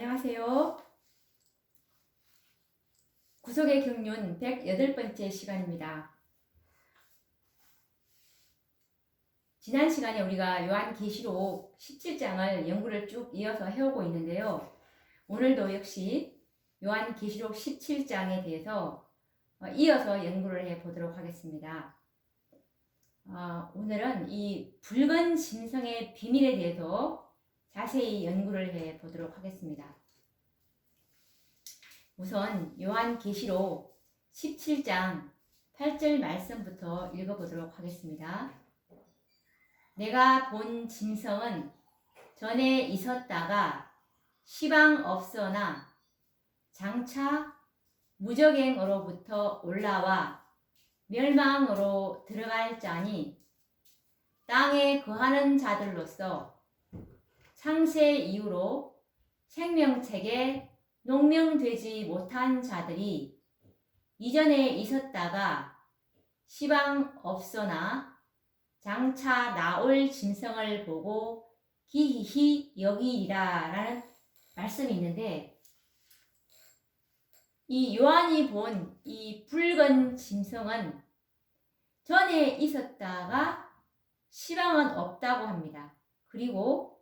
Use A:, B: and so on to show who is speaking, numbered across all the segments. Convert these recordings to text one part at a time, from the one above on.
A: 안녕하세요. 구속의 경륜 108번째 시간입니다. 지난 시간에 우리가 요한계시록 17장을 연구를 쭉 이어서 해오고 있는데요. 오늘도 역시 요한계시록 17장에 대해서 이어서 연구를 해보도록 하겠습니다. 오늘은 이 붉은 짐승의 비밀에 대해서 자세히 연구를 해보도록 하겠습니다. 우선 요한계시록 17장 8절 말씀부터 읽어보도록 하겠습니다. 내가 본 짐승은 전에 있었다가 시방 없어나 장차 무적행으로부터 올라와 멸망으로 들어갈 자니 땅에 거하는 자들로서 창세 이후로 생명책에 농명되지 못한 자들이 이전에 있었다가 시방 없어나 장차 나올 짐승을 보고 기히 여기리라 라는 말씀이 있는데, 이 요한이 본 이 붉은 짐승은 전에 있었다가 시방은 없다고 합니다. 그리고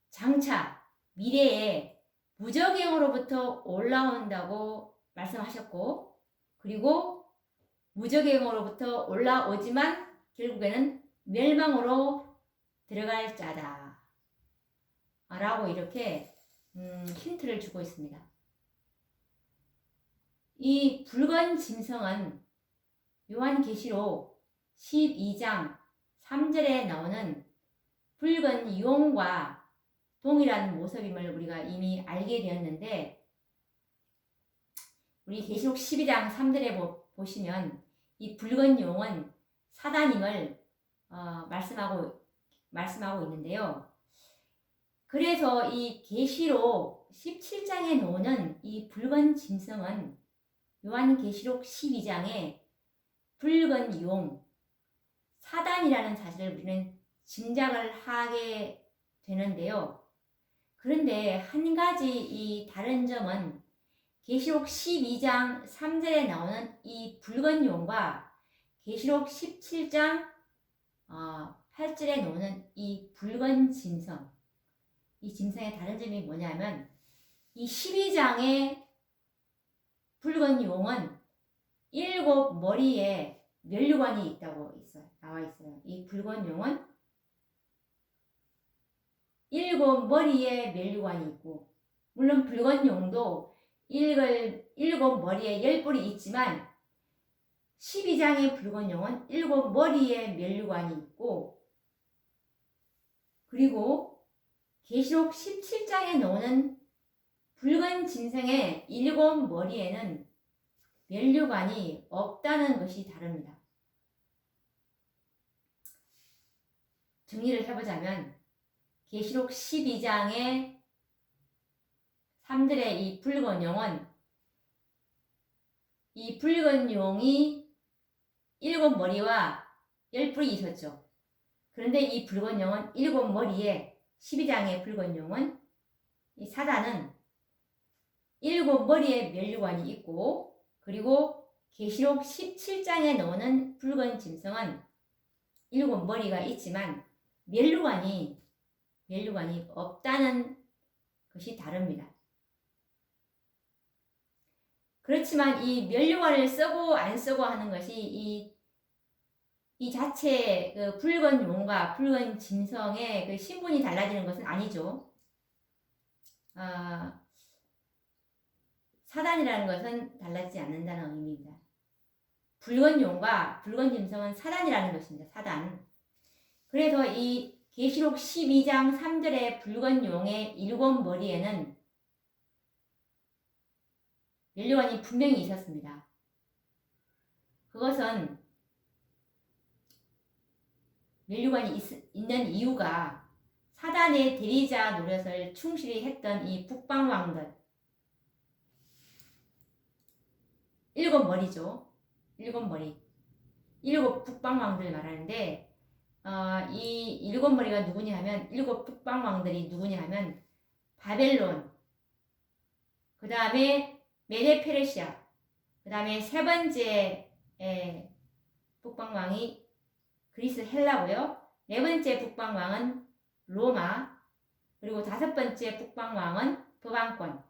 A: 장차 미래에 무적행으로부터 올라온다고 말씀하셨고, 그리고 무적행으로부터 올라오지만 결국에는 멸망으로 들어갈 자다 라고 이렇게 힌트를 주고 있습니다. 이 붉은 짐승은 요한계시록 12장 3절에 나오는 붉은 용과 동일한 모습임을 우리가 이미 알게 되었는데, 우리 계시록 12장 3절에 보시면 이 붉은 용은 사단임을 말씀하고 있는데요. 그래서 이 계시록 17장에 나오는 이 붉은 짐승은 요한계시록 12장에 붉은 용, 사단이라는 사실을 우리는 짐작을 하게 되는데요. 그런데 한 가지 이 다른 점은 계시록 12장 3절에 나오는 이 붉은 용과 계시록 17장 8절에 나오는 이 붉은 짐승, 이 짐승의 다른 점이 뭐냐면, 이 12장의 붉은 용은 7머리에 면류관이 있다고 나와 있어요. 이 붉은 용은 7머리에 면류관이 있고, 물론 붉은 용도 7머리에 10뿔이 있지만 12장의 붉은 용은 7머리에 면류관이 있고, 그리고 계시록 17장에 나오는 붉은 짐승의 7머리에는 면류관이 없다는 것이 다릅니다. 정리를 해보자면, 계시록 12장의 3절의 이 붉은 용은, 이 붉은 용이 7머리와 10뿔이 있었죠. 그런데 이 붉은 용은 7머리에, 12장의 붉은 용은, 이 사단은 7머리에 면류관이 있고, 그리고 계시록 17장에 나오는 붉은 짐승은 7머리가 있지만 면류관이 없다는 것이 다릅니다. 그렇지만 이 면류관을 쓰고 안 쓰고 하는 것이 이 자체 그 붉은 용과 붉은 짐승의 그 신분이 달라지는 것은 아니죠. 사단이라는 것은 달라지지 않는다는 의미입니다. 붉은 용과 붉은 짐승은 사단이라는 것입니다. 사단. 그래서 이 계시록 12장 3절의 붉은 용의 7머리에는 면류관이 분명히 있었습니다. 그것은 면류관이 있는 이유가 사단의 대리자 노릇을 충실히 했던 이 북방왕들, 7머리죠. 7머리. 7 북방왕들 말하는데, 이 7머리가 누구냐 하면, 7 북방왕들이 누구냐 하면 바벨론, 그 다음에 메데 페르시아, 그 다음에 세 번째 북방왕이 그리스 헬라고요. 네 번째 북방왕은 로마, 그리고 다섯 번째 북방왕은 북왕권,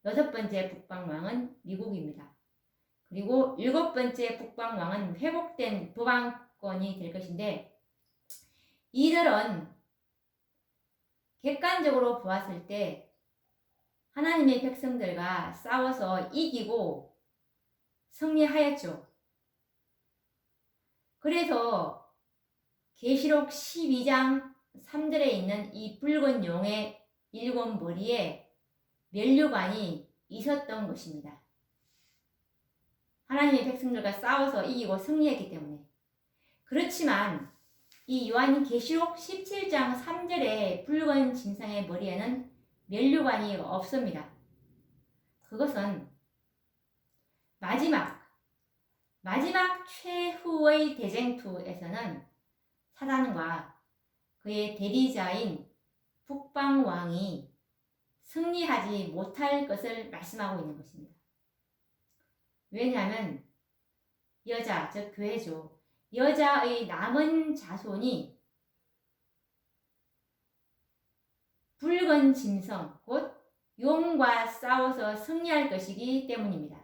A: 여섯 번째 북방왕은 미국입니다. 그리고 일곱 번째 북방왕은 회복된 북왕권이 될 것인데, 이들은 객관적으로 보았을 때 하나님의 백성들과 싸워서 이기고 승리하였죠. 그래서 계시록 12장 3절에 있는 이 붉은 용의 일곱 머리에 면류관이 있었던 것입니다. 하나님의 백성들과 싸워서 이기고 승리했기 때문에. 그렇지만 이 요한 계시록 17장 3절의 붉은 짐승의 머리에는 면류관이 없습니다. 그것은 마지막 최후의 대쟁투에서는 사단과 그의 대리자인 북방왕이 승리하지 못할 것을 말씀하고 있는 것입니다. 왜냐하면 여자, 즉 교회죠. 여자의 남은 자손이 붉은 짐승, 곧 용과 싸워서 승리할 것이기 때문입니다.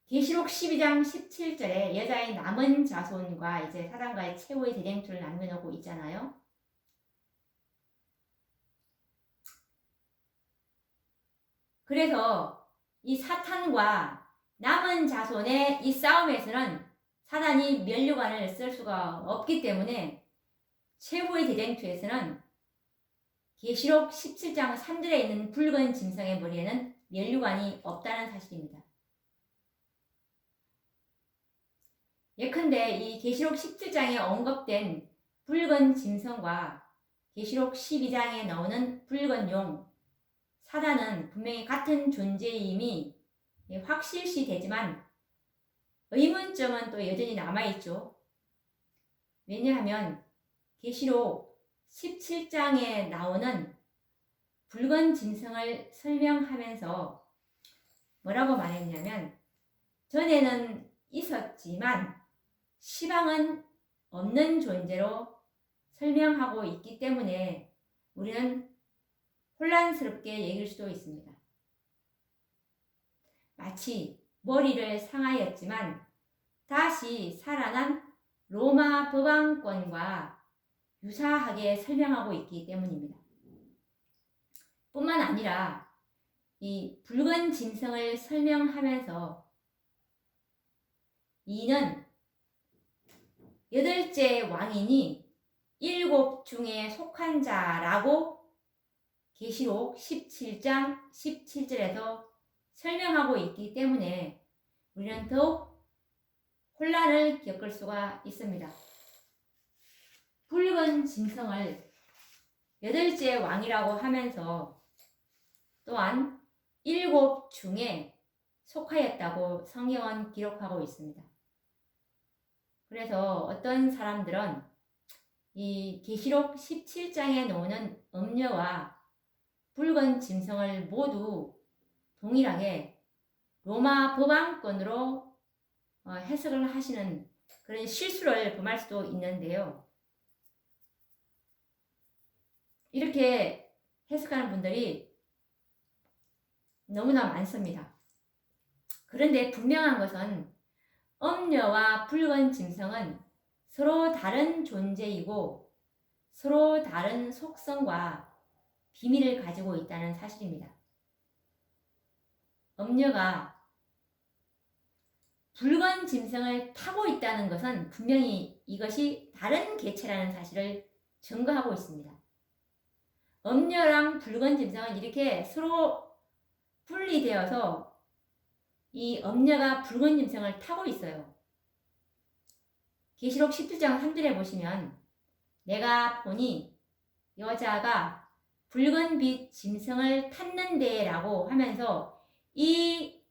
A: 계시록 12장 17절에 여자의 남은 자손과 이제 사단과의 최후의 대쟁투를 남겨놓고 있잖아요. 그래서 이 사탄과 남은 자손의 이 싸움에서는 사단이 면류관을 쓸 수가 없기 때문에 최후의 대쟁투에서는 계시록 17장 3절에 있는 붉은 짐승의 머리에는 면류관이 없다는 사실입니다. 예컨대 이 계시록 17장에 언급된 붉은 짐승과 계시록 12장에 나오는 붉은 용, 사단은 분명히 같은 존재임이 확실시 되지만 의문점은 또 여전히 남아있죠. 왜냐하면 계시록 17장에 나오는 붉은 짐승을 설명하면서 뭐라고 말했냐면, 전에는 있었지만 시방은 없는 존재로 설명하고 있기 때문에 우리는 혼란스럽게 얘기할 수도 있습니다. 마치 머리를 상하였지만 다시 살아난 로마 법왕권과 유사하게 설명하고 있기 때문입니다. 뿐만 아니라 이 붉은 짐승을 설명하면서 이는 여덟째 왕이니 일곱 중에 속한 자라고 계시록 17장 17절에서 설명하고 있기 때문에 우리는 더욱 혼란을 겪을 수가 있습니다. 붉은 짐승을 여덟째 왕이라고 하면서 또한 일곱 중에 속하였다고 성경은 기록하고 있습니다. 그래서 어떤 사람들은 이 계시록 17장에 나오는 음녀와 붉은 짐승을 모두 동일하게 로마 법왕권으로 해석을 하시는 그런 실수를 범할 수도 있는데요. 이렇게 해석하는 분들이 너무나 많습니다. 그런데 분명한 것은 음녀와 붉은 짐승은 서로 다른 존재이고 서로 다른 속성과 비밀을 가지고 있다는 사실입니다. 음녀가 붉은 짐승을 타고 있다는 것은 분명히 이것이 다른 개체라는 사실을 증거하고 있습니다. 음녀랑 붉은 짐승은 이렇게 서로 분리되어서 이 음녀가 붉은 짐승을 타고 있어요. 계시록 17장 3절에 보시면 내가 보니 여자가 붉은 빛 짐승을 탔는데 라고 하면서 이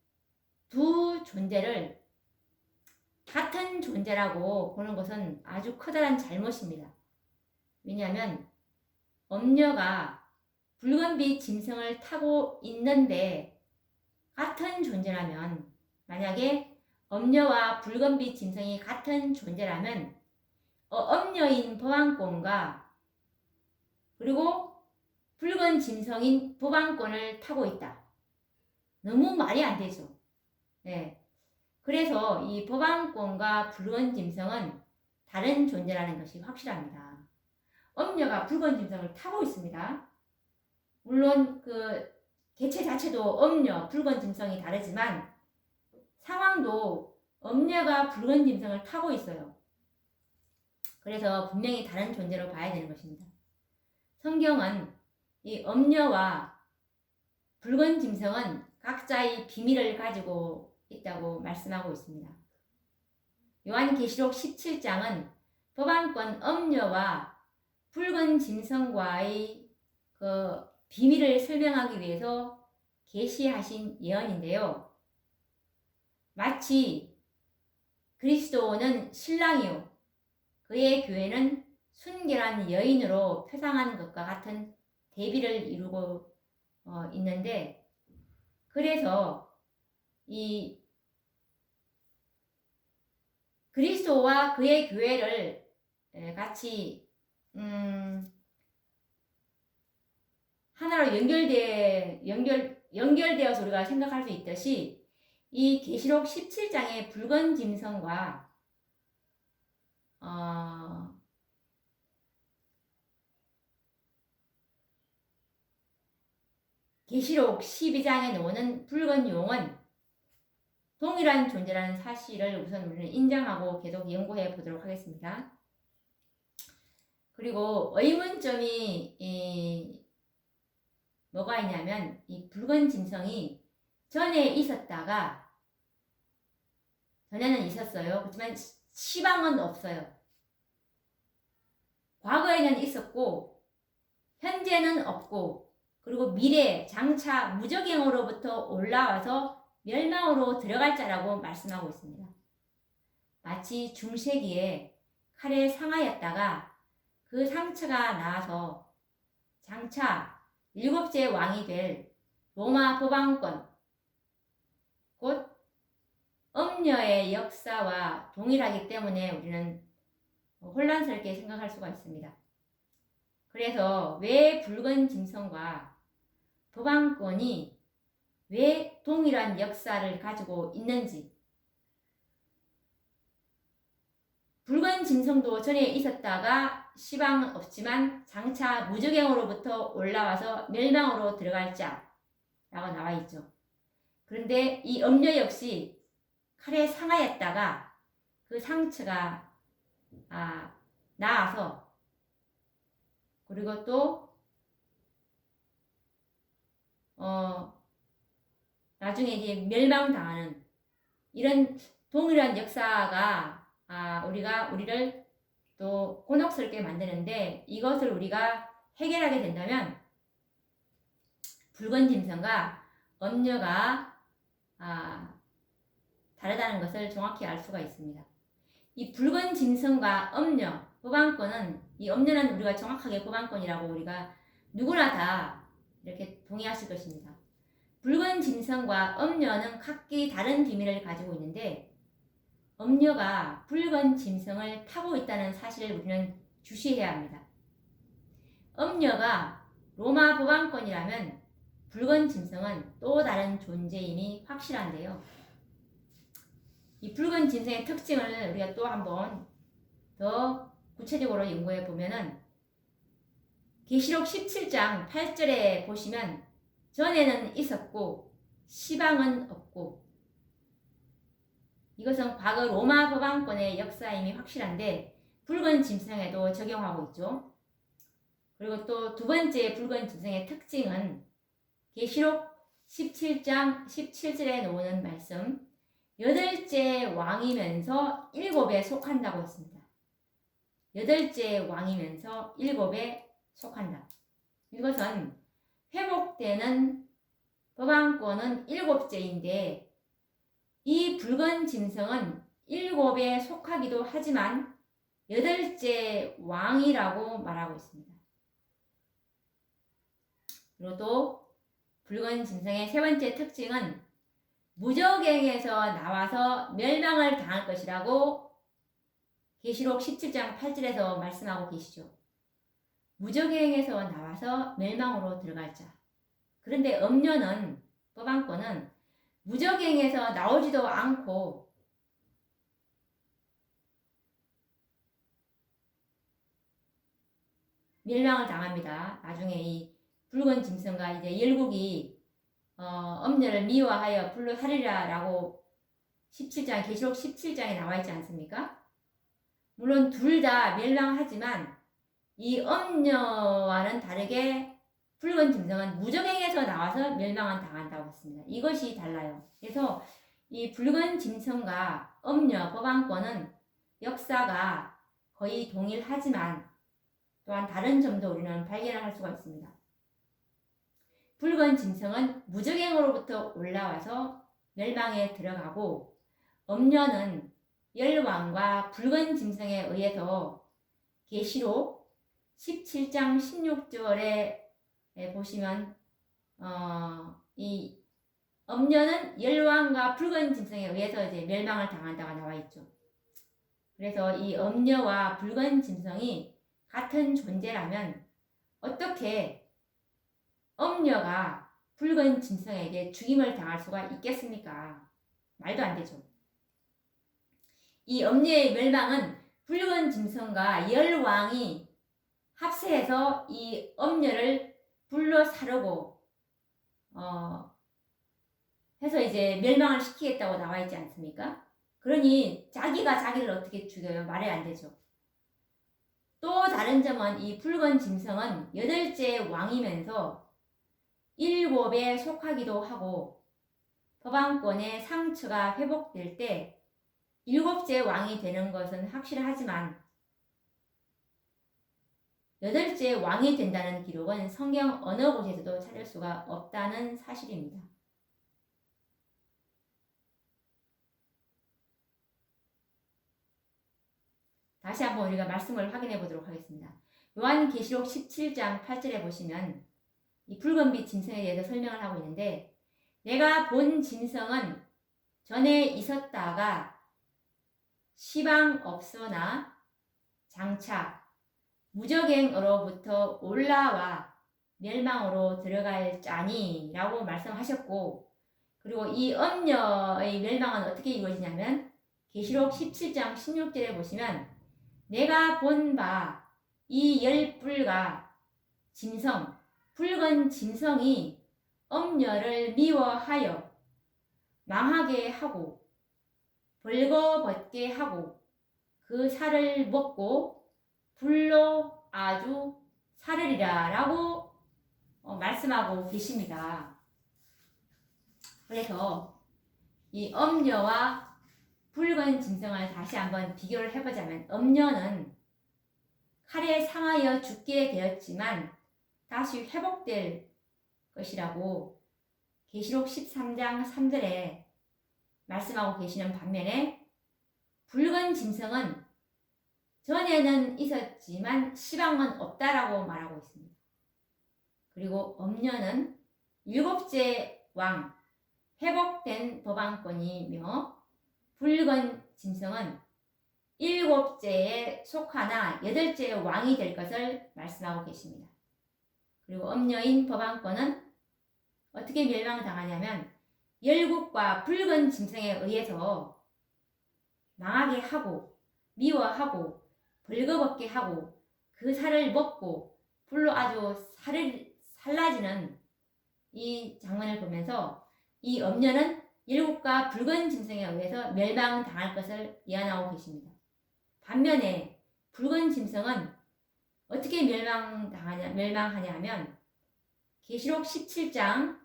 A: 두 존재를 같은 존재라고 보는 것은 아주 커다란 잘못입니다. 왜냐하면 음녀가 붉은빛 짐승을 타고 있는데 같은 존재라면, 만약에 엄녀와 붉은빛 짐승이 같은 존재라면 엄녀인 법왕권과 그리고 붉은 짐승인 법왕권을 타고 있다. 너무 말이 안 되죠. 네. 그래서 이 법왕권과 붉은 짐승은 다른 존재라는 것이 확실합니다. 엄녀가 붉은 짐승을 타고 있습니다. 물론 그 개체 자체도 엄녀, 붉은 짐승이 다르지만 상황도 엄녀가 붉은 짐승을 타고 있어요. 그래서 분명히 다른 존재로 봐야 되는 것입니다. 성경은 이 엄녀와 붉은 짐승은 각자의 비밀을 가지고 있다고 말씀하고 있습니다. 요한계시록 17장은 법왕권 엄녀와 붉은 짐승과의 그 비밀을 설명하기 위해서 계시하신 예언인데요. 마치 그리스도는 신랑이요 그의 교회는 순결한 여인으로 표상하는 것과 같은 대비를 이루고 있는데, 그래서 이 그리스도와 그의 교회를 같이 하나로 연결되어서 우리가 생각할 수 있듯이 이 계시록 17장의 붉은 짐승과 계시록 12장에 나오는 붉은 용은 동일한 존재라는 사실을 우선 우리는 인정하고 계속 연구해 보도록 하겠습니다. 그리고 의문점이 뭐가 있냐면 이 붉은 짐승이 전에는 있었어요. 그렇지만 시방은 없어요. 과거에는 있었고 현재는 없고, 그리고 미래에 장차 무적행으로부터 올라와서 멸망으로 들어갈 자라고 말씀하고 있습니다. 마치 중세기에 칼에 상하였다가 그 상처가 나아서 장차 7째 왕이 될 로마 법왕권, 곧 엄녀의 역사와 동일하기 때문에 우리는 혼란스럽게 생각할 수가 있습니다. 그래서 왜 붉은 짐승과 법왕권이 왜 동일한 역사를 가지고 있는지, 붉은 짐승도 전에 있었다가 시방은 없지만 장차 무적행으로부터 올라와서 멸망으로 들어갈 자라고 나와 있죠. 그런데 이 엄녀 역시 칼에 상하였다가 그 상처가 나아서, 그리고 또 나중에 이제 멸망당하는 이런 동일한 역사가 우리를 또 곤혹스럽게 만드는데, 이것을 우리가 해결하게 된다면 붉은 짐승과 엄녀가 다르다는 것을 정확히 알 수가 있습니다. 이 붉은 짐승과 엄녀, 법왕권은, 이 엄녀는 우리가 정확하게 법왕권이라고 우리가 누구나 다 이렇게 동의하실 것입니다. 붉은 짐승과 엄녀는 각기 다른 비밀을 가지고 있는데, 엄녀가 붉은 짐승을 타고 있다는 사실을 우리는 주시해야 합니다. 엄녀가 로마 법왕권이라면 붉은 짐승은 또 다른 존재임이 확실한데요. 이 붉은 짐승의 특징을 우리가 또 한번 더 구체적으로 연구해 보면은, 계시록 17장 8절에 보시면 전에는 있었고 시방은 없고, 이것은 과거 로마 법왕권의 역사임이 확실한데 붉은 짐승에도 적용하고 있죠. 그리고 또 두 번째 붉은 짐승의 특징은 계시록 17장 17절에 나오는 말씀, 8째 왕이면서 7에 속한다고 했습니다. 8째 왕이면서 7에 속한다. 이것은 회복되는 법왕권은 7째인데 이 붉은 짐승은 7에 속하기도 하지만 8째 왕이라고 말하고 있습니다. 그리고 또 붉은 짐승의 세 번째 특징은 무적행에서 나와서 멸망을 당할 것이라고 계시록 17장 8절에서 말씀하고 계시죠. 무적행에서 나와서 멸망으로 들어갈 자. 그런데 엄녀는 법안권은 무적행에서 나오지도 않고 멸망을 당합니다. 나중에 이 붉은 짐승과 이제 열국이 엄녀를 미워하여 불로 살리라 라고 17장 계시록 17장에 나와 있지 않습니까? 물론 둘 다 멸망하지만 이 엄녀와는 다르게 붉은 짐승은 무적행에서 나와서 멸망을 당한다고 했습니다. 이것이 달라요. 그래서 이 붉은 짐승과 엄녀 법안권은 역사가 거의 동일하지만 또한 다른 점도 우리는 발견할 수가 있습니다. 붉은 짐승은 무적행으로부터 올라와서 멸망에 들어가고 엄녀는 열왕과 붉은 짐승에 의해서 계시록 17장 16절에 보시면 이 엄녀는 열왕과 붉은 짐승에 의해서 이제 멸망을 당한다가 나와 있죠. 그래서 이 엄녀와 붉은 짐승이 같은 존재라면 어떻게 엄녀가 붉은 짐승에게 죽임을 당할 수가 있겠습니까? 말도 안 되죠. 이 엄녀의 멸망은 붉은 짐승과 열왕이 합세해서 이 엄녀를 불로 사르고 해서 이제 멸망을 시키겠다고 나와 있지 않습니까? 그러니 자기가 자기를 어떻게 죽여요? 말이 안 되죠. 또 다른 점은 이 붉은 짐승은 8째 왕이면서 7에 속하기도 하고 법안권의 상처가 회복될 때 7째 왕이 되는 것은 확실하지만 8째 왕이 된다는 기록은 성경 어느 곳에서도 찾을 수가 없다는 사실입니다. 다시 한번 우리가 말씀을 확인해 보도록 하겠습니다. 요한계시록 17장 8절에 보시면 이 붉은빛 짐승에 대해서 설명을 하고 있는데 내가 본 짐승은 전에 있었다가 시방 없으나 장차 무적행으로부터 올라와 멸망으로 들어갈 자니 라고 말씀하셨고 그리고 이 엄녀의 멸망은 어떻게 이루어지냐면 계시록 17장 16절에 보시면 내가 본 바 이 열뿔과 짐승 붉은 짐승이 엄녀를 미워하여 망하게 하고 벌거벗게 하고 그 살을 먹고 불로 아주 사르리라 라고 말씀하고 계십니다. 그래서 이 엄녀와 붉은 짐승을 다시 한번 비교를 해보자면 엄녀는 칼에 상하여 죽게 되었지만 다시 회복될 것이라고 계시록 13장 3절에 말씀하고 계시는 반면에 붉은 짐승은 전에는 있었지만 시방은 없다라고 말하고 있습니다. 그리고 엄녀는 7째 왕 회복된 법안권이며 붉은 짐승은 7째에 속하나 8째 왕이 될 것을 말씀하고 계십니다. 그리고 엄녀인 법안권은 어떻게 멸망당하냐면 열국과 붉은 짐승에 의해서 망하게 하고 미워하고 벌거벗게 하고 그 살을 먹고 불로 아주 살라지는 이 장면을 보면서 이 엄녀는 열국과 붉은 짐승에 의해서 멸망당할 것을 예언하고 계십니다. 반면에 붉은 짐승은 어떻게 멸망하냐면 계시록 17장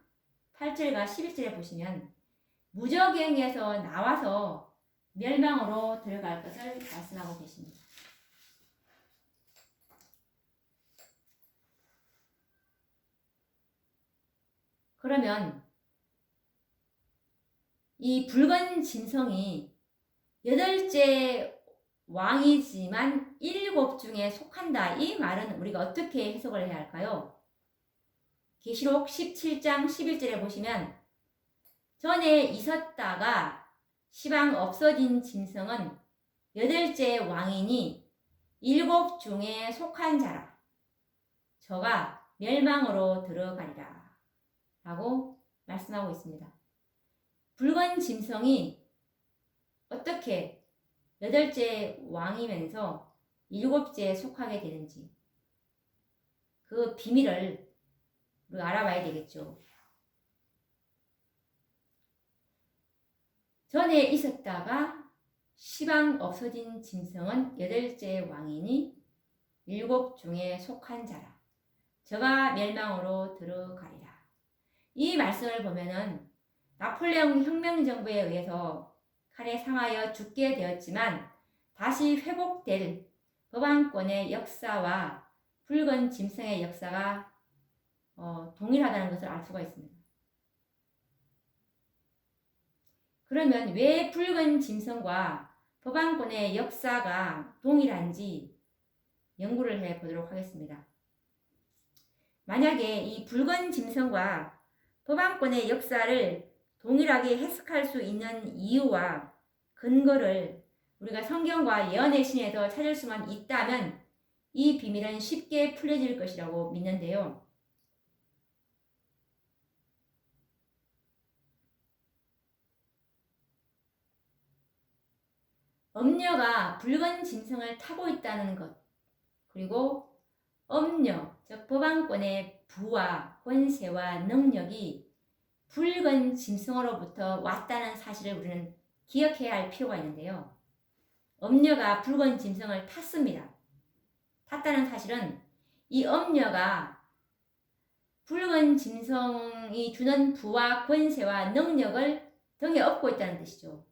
A: 8절과 11절에 보시면 무적행에서 나와서 멸망으로 들어갈 것을 말씀하고 계십니다. 그러면 이 붉은 짐승이 8째 왕이지만 7 중에 속한다. 이 말은 우리가 어떻게 해석을 해야 할까요? 계시록 17장 11절에 보시면 전에 있었다가 시방 없어진 짐승은 8째 왕이니 7 중에 속한 자라. 저가 멸망으로 들어가리라. 라고 말씀하고 있습니다. 붉은 짐승이 어떻게 8째 왕이면서 7째에 속하게 되는지 그 비밀을 우리가 알아봐야 되겠죠. 전에 있었다가 시방 없어진 짐승은 8째 왕이니 7 중에 속한 자라. 저가 멸망으로 들어가리라. 이 말씀을 보면은 나폴레옹 혁명정부에 의해서 칼에 상하여 죽게 되었지만 다시 회복될 법왕권의 역사와 붉은 짐승의 역사가 동일하다는 것을 알 수가 있습니다. 그러면 왜 붉은 짐승과 법왕권의 역사가 동일한지 연구를 해보도록 하겠습니다. 만약에 이 붉은 짐승과 법왕권의 역사를 동일하게 해석할 수 있는 이유와 근거를 우리가 성경과 예언의 신에서 찾을 수만 있다면 이 비밀은 쉽게 풀려질 것이라고 믿는데요. 엄녀가 붉은 짐승을 타고 있다는 것, 그리고 엄녀, 즉 법왕권의 부와 권세와 능력이 붉은 짐승으로부터 왔다는 사실을 우리는 기억해야 할 필요가 있는데요. 엄녀가 붉은 짐승을 탔습니다. 탔다는 사실은 이 엄녀가 붉은 짐승이 주는 부와 권세와 능력을 등에 업고 있다는 뜻이죠.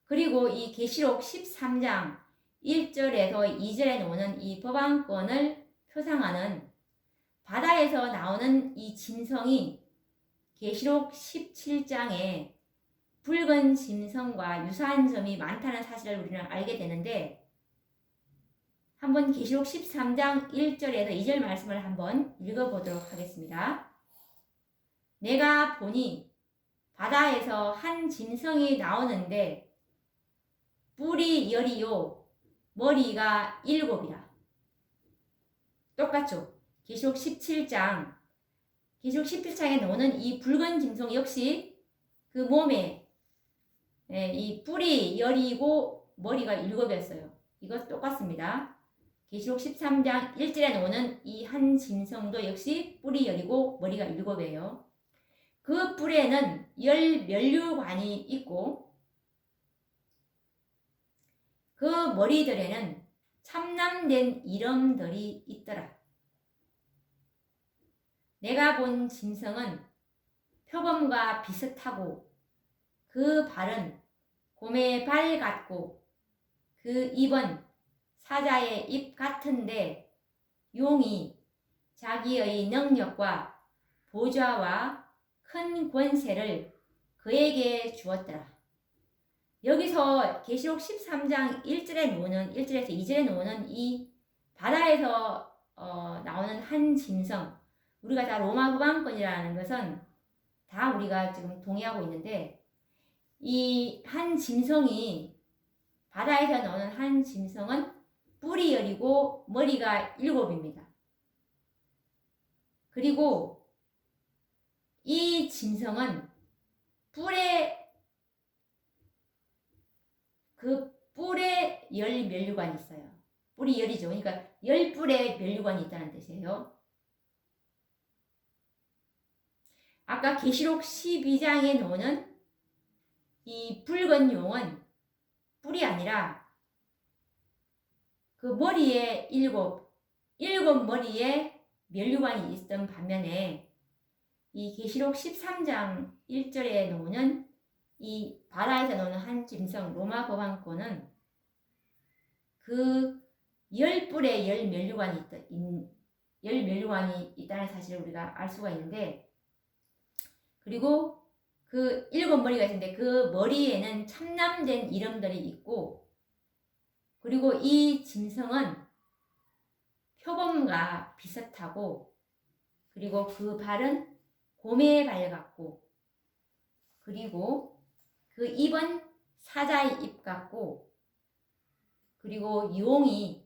A: 그리고 이 계시록 13장 1절에서 2절에 나오는 이 법왕권을 표상하는 바다에서 나오는 이 짐승이 계시록 17장에 붉은 짐승과 유사한 점이 많다는 사실을 우리는 알게 되는데, 한번 계시록 13장 1절에서 2절 말씀을 한번 읽어보도록 하겠습니다. 내가 보니 바다에서 한 짐승이 나오는데 뿔이 10이요 머리가 7이라. 똑같죠? 계시록 17장에 나오는 이 붉은 짐승 역시 그 몸에 이 뿔이 10이고 머리가 7이었어요. 이것 똑같습니다. 계시록 13장 1절에 나오는 이 한 짐승도 역시 뿔이 10이고 머리가 7이에요. 그 뿔에는 10 면류관이 있고 그 머리들에는 참남된 이름들이 있더라. 내가 본 짐승은 표범과 비슷하고 그 발은 곰의 발 같고 그 입은 사자의 입 같은데 용이 자기의 능력과 보좌와 큰 권세를 그에게 주었더라. 여기서 계시록 13장 1절에서 2절에 나오는 이 바다에서 나오는 한 짐승, 우리가 다 로마 법왕권이라는 것은 다 우리가 지금 동의하고 있는데, 이 한 짐승이 바다에서 나오는 한 짐승은 뿔이 10이고 머리가 7입니다. 그리고 이 짐승은 뿔에 10 면류관이 있어요. 뿔이 10이죠. 그러니까 10뿔의 면류관이 있다는 뜻이에요. 아까 계시록 12장에 나오는 이 붉은 용은 뿔이 아니라 그 머리에 7 머리에 면류관이 있던 반면에 이 계시록 13장 1절에 나오는 이 바다에서 나오는 한 짐승 로마 법왕권은 그 10뿔에 10 면류관이 있다는 사실을 우리가 알 수가 있는데, 그리고 그 7 머리가 있는데 그 머리에는 참남된 이름들이 있고, 그리고 이 짐승은 표범과 비슷하고 그리고 그 발은 곰의 발 같고, 그리고 그 입은 사자의 입 같고, 그리고 용이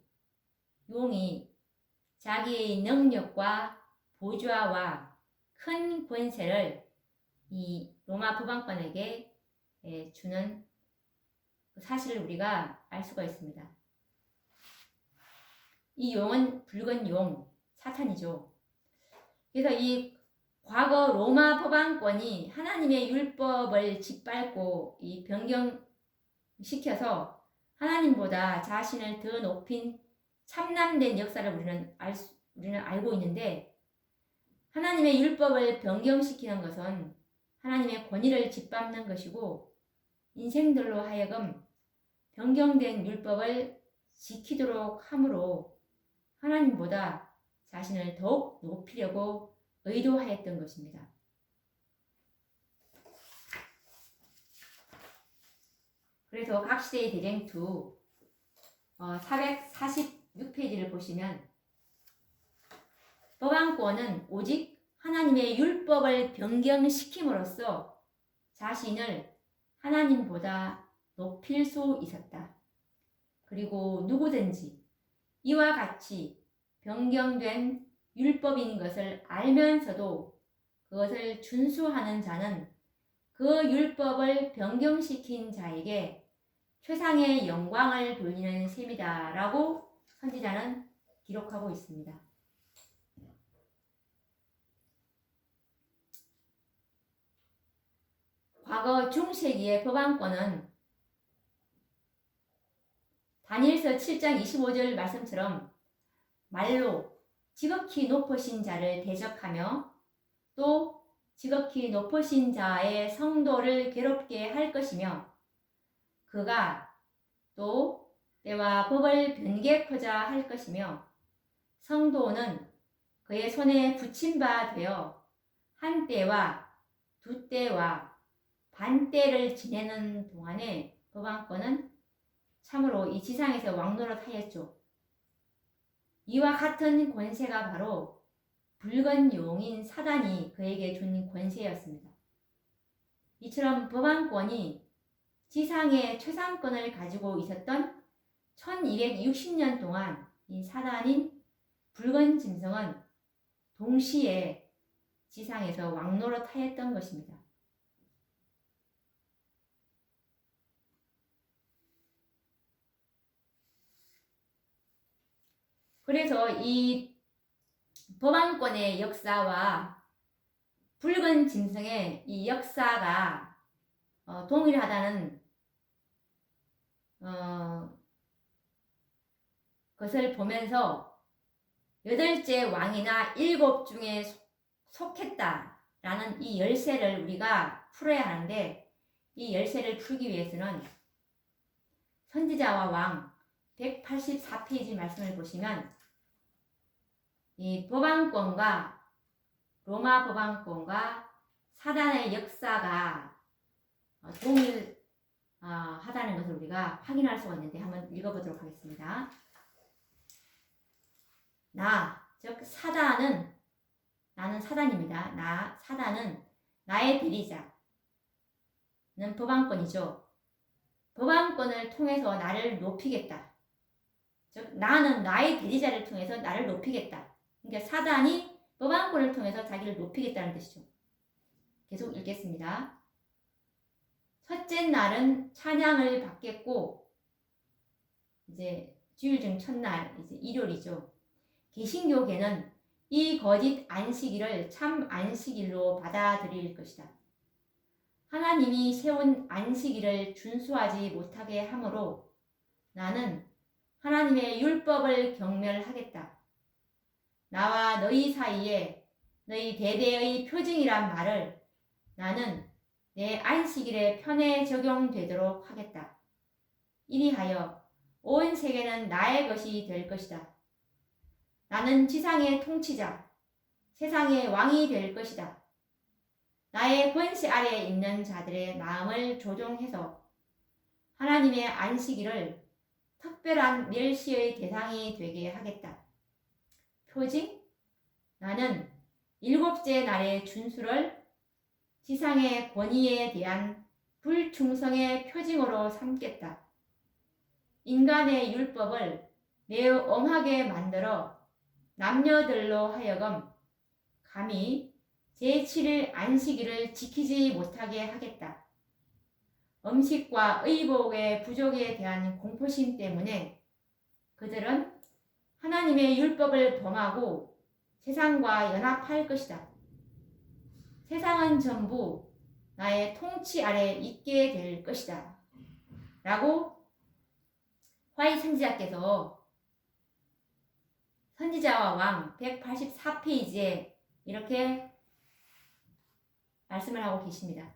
A: 자기의 능력과 보좌와 큰 권세를 이 로마 법왕권에게 주는 그 사실을 우리가 알 수가 있습니다. 이 용은 붉은 용, 사탄이죠. 그래서 이 과거 로마 법왕권이 하나님의 율법을 짓밟고 이 변경시켜서 하나님보다 자신을 더 높인 참남된 역사를 우리는 알고 있는데, 하나님의 율법을 변경시키는 것은 하나님의 권위를 짓밟는 것이고, 인생들로 하여금 변경된 율법을 지키도록 함으로 하나님보다 자신을 더욱 높이려고 의도하였던 것입니다. 그래서 각시대의 대쟁투 446페이지를 보시면, 법왕권은 오직 하나님의 율법을 변경시킴으로써 자신을 하나님보다 높일 수 있었다. 그리고 누구든지 이와 같이 변경된 율법인 것을 알면서도 그것을 준수하는 자는 그 율법을 변경시킨 자에게 최상의 영광을 돌리는 셈이다 라고 선지자는 기록하고 있습니다. 과거 중세기의 법왕권은 다니엘서 7장 25절 말씀처럼 말로 지극히 높으신 자를 대적하며 또 지극히 높으신 자의 성도를 괴롭게 할 것이며, 그가 또 때와 법을 변개코자 할 것이며, 성도는 그의 손에 붙임 바 되어 한 때와 두 때와 반 때를 지내는 동안에 법왕권은 참으로 이 지상에서 왕노릇하였죠. 이와 같은 권세가 바로 붉은 용인 사단이 그에게 준 권세였습니다. 이처럼 법왕권이 지상의 최상권을 가지고 있었던 1260년 동안 이 사단인 붉은 짐승은 동시에 지상에서 왕노릇하였던 것입니다. 그래서 이 법왕권의 역사와 붉은 짐승의 이 역사가 동일하다는 것을 보면서 8째 왕이나 7 중에 속했다라는 이 열쇠를 우리가 풀어야 하는데, 이 열쇠를 풀기 위해서는 선지자와 왕 184페이지 말씀을 보시면 이 법왕권과 로마 법왕권과 사단의 역사가 동일하다는 것을 우리가 확인할 수가 있는데, 한번 읽어보도록 하겠습니다. 즉 사단은, 나는 사단입니다. 사단은 나의 대리자는 법왕권이죠. 법왕권을 통해서 나를 높이겠다. 즉 나는 나의 대리자를 통해서 나를 높이겠다. 그러니까 사단이 법왕권을 통해서 자기를 높이겠다는 뜻이죠. 계속 읽겠습니다. 첫째 날은 찬양을 받겠고, 이제 주일 중 첫날, 이제 일요일이죠. 개신교계는 이 거짓 안식일을 참 안식일로 받아들일 것이다. 하나님이 세운 안식일을 준수하지 못하게 하므로 나는 하나님의 율법을 경멸하겠다. 나와 너희 사이에 너희 대대의 표징이란 말을 나는 내 안식일에 편에 적용되도록 하겠다. 이리하여 온 세계는 나의 것이 될 것이다. 나는 지상의 통치자, 세상의 왕이 될 것이다. 나의 권세 아래에 있는 자들의 마음을 조종해서 하나님의 안식일을 특별한 멸시의 대상이 되게 하겠다. 표징? 나는 일곱째 날의 준수를 지상의 권위에 대한 불충성의 표징으로 삼겠다. 인간의 율법을 매우 엄하게 만들어 남녀들로 하여금 감히 제7일 안식일을 지키지 못하게 하겠다. 음식과 의복의 부족에 대한 공포심 때문에 그들은 하나님의 율법을 범하고 세상과 연합할 것이다. 세상은 전부 나의 통치 아래 있게 될 것이다. 라고 화이트 선지자께서 선지자와 왕 184페이지에 이렇게 말씀을 하고 계십니다.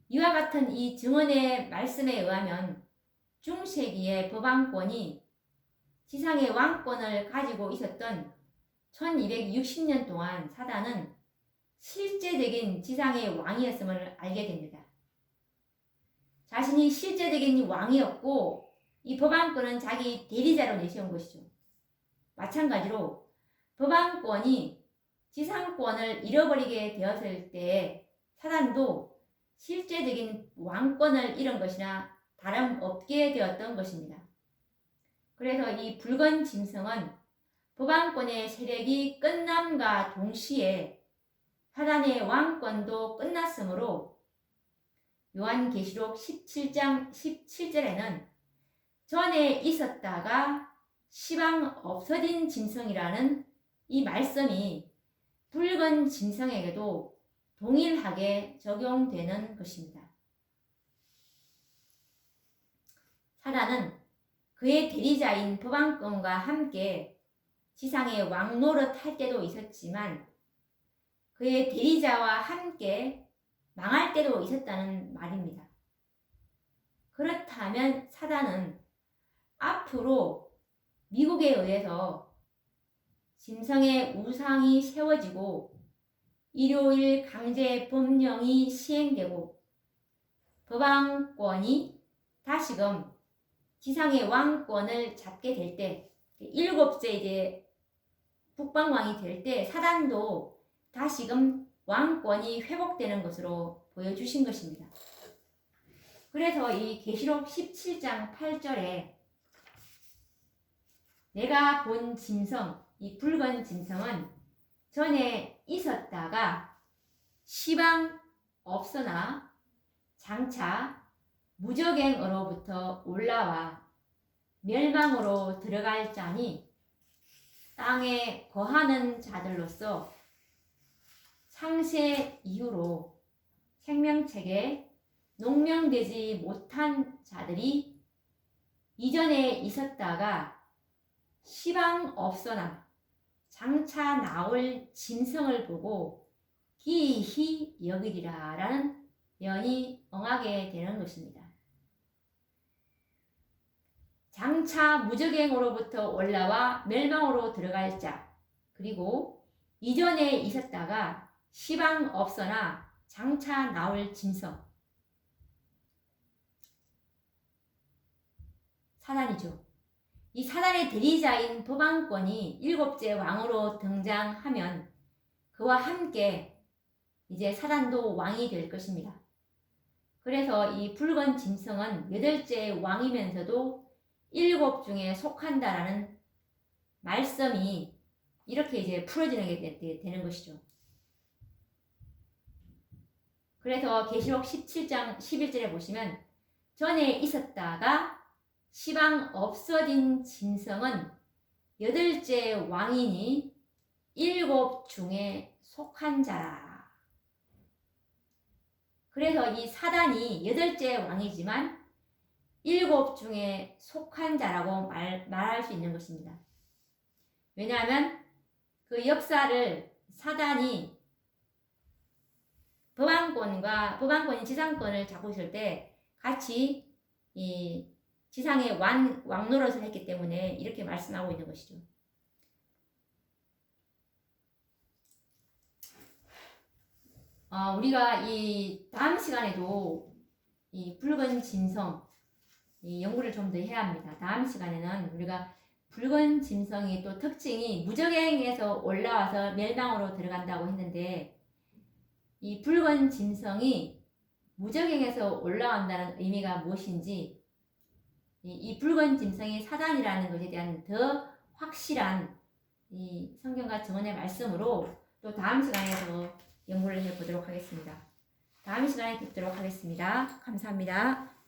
A: 이와 같은 이 증언의 말씀에 의하면 중세기의 법왕권이 지상의 왕권을 가지고 있었던 1260년 동안 사단은 실제적인 지상의 왕이었음을 알게 됩니다. 자신이 실제적인 왕이었고 이 법왕권은 자기 대리자로 내세운 것이죠. 마찬가지로 법왕권이 지상권을 잃어버리게 되었을 때 사단도 실제적인 왕권을 잃은 것이나 다름없게 되었던 것입니다. 그래서 이 붉은 짐승은 법왕권의 세력이 끝남과 동시에 사단의 왕권도 끝났으므로 요한계시록 17장 17절에는 전에 있었다가 시방 없어진 짐승이라는 이 말씀이 붉은 짐승에게도 동일하게 적용되는 것입니다. 사단은 그의 대리자인 법왕권과 함께 지상의 왕 노릇할 때도 있었지만 그의 대리자와 함께 망할 때도 있었다는 말입니다. 그렇다면 사단은 앞으로 미국에 의해서 짐승의 우상이 세워지고 일요일 강제 법령이 시행되고 법왕권이 다시금 지상의 왕권을 잡게 될 때, 일곱째 이제 북방왕이 될 때 사단도 다시금 왕권이 회복되는 것으로 보여주신 것입니다. 그래서 이 계시록 17장 8절에 내가 본 짐승, 이 붉은 짐승은 전에 있었다가 시방 없으나 장차 무적행으로부터 올라와 멸망으로 들어갈 자니 땅에 거하는 자들로서 창세 이후로 생명책에 농명되지 못한 자들이 이전에 있었다가 시방 없으나 장차 나올 짐승을 보고 기이히 여기리라 라는 예언이 응하게 되는 것입니다. 장차 무적행으로부터 올라와 멸망으로 들어갈 자, 그리고 이전에 있었다가 시방 없으나 장차 나올 짐승, 사단이죠. 이 사단의 대리자인 법왕권이 일곱째 왕으로 등장하면 그와 함께 이제 사단도 왕이 될 것입니다. 그래서 이 붉은 짐승은 여덟째 왕이면서도 일곱 중에 속한다라는 말씀이 이렇게 이제 풀어지는 게 되는 것이죠. 그래서 계시록 17장 11절에 보시면 전에 있었다가 시방 없어진 짐승은 여덟째 왕이니 일곱 중에 속한 자라. 그래서 이 사단이 여덟째 왕이지만 일곱 중에 속한 자라고 말할 수 있는 것입니다. 왜냐하면 그 역사를 사단이 법왕권이 지상권을 잡고 있을 때 같이 이 지상의 왕 노릇을 했기 때문에 이렇게 말씀하고 있는 것이죠. 우리가 이 다음 시간에도 이 붉은 짐승 이 연구를 좀 더 해야 합니다. 다음 시간에는 우리가 붉은 짐승이 또 특징이 무적행에서 올라와서 멸망으로 들어간다고 했는데 이 붉은 짐승이 무적행에서 올라온다는 의미가 무엇인지 이 붉은 짐승이 사단이라는 것에 대한 더 확실한 이 성경과 증언의 말씀으로 또 다음 시간에도 연구를 해보도록 하겠습니다. 다음 시간에 뵙도록 하겠습니다. 감사합니다.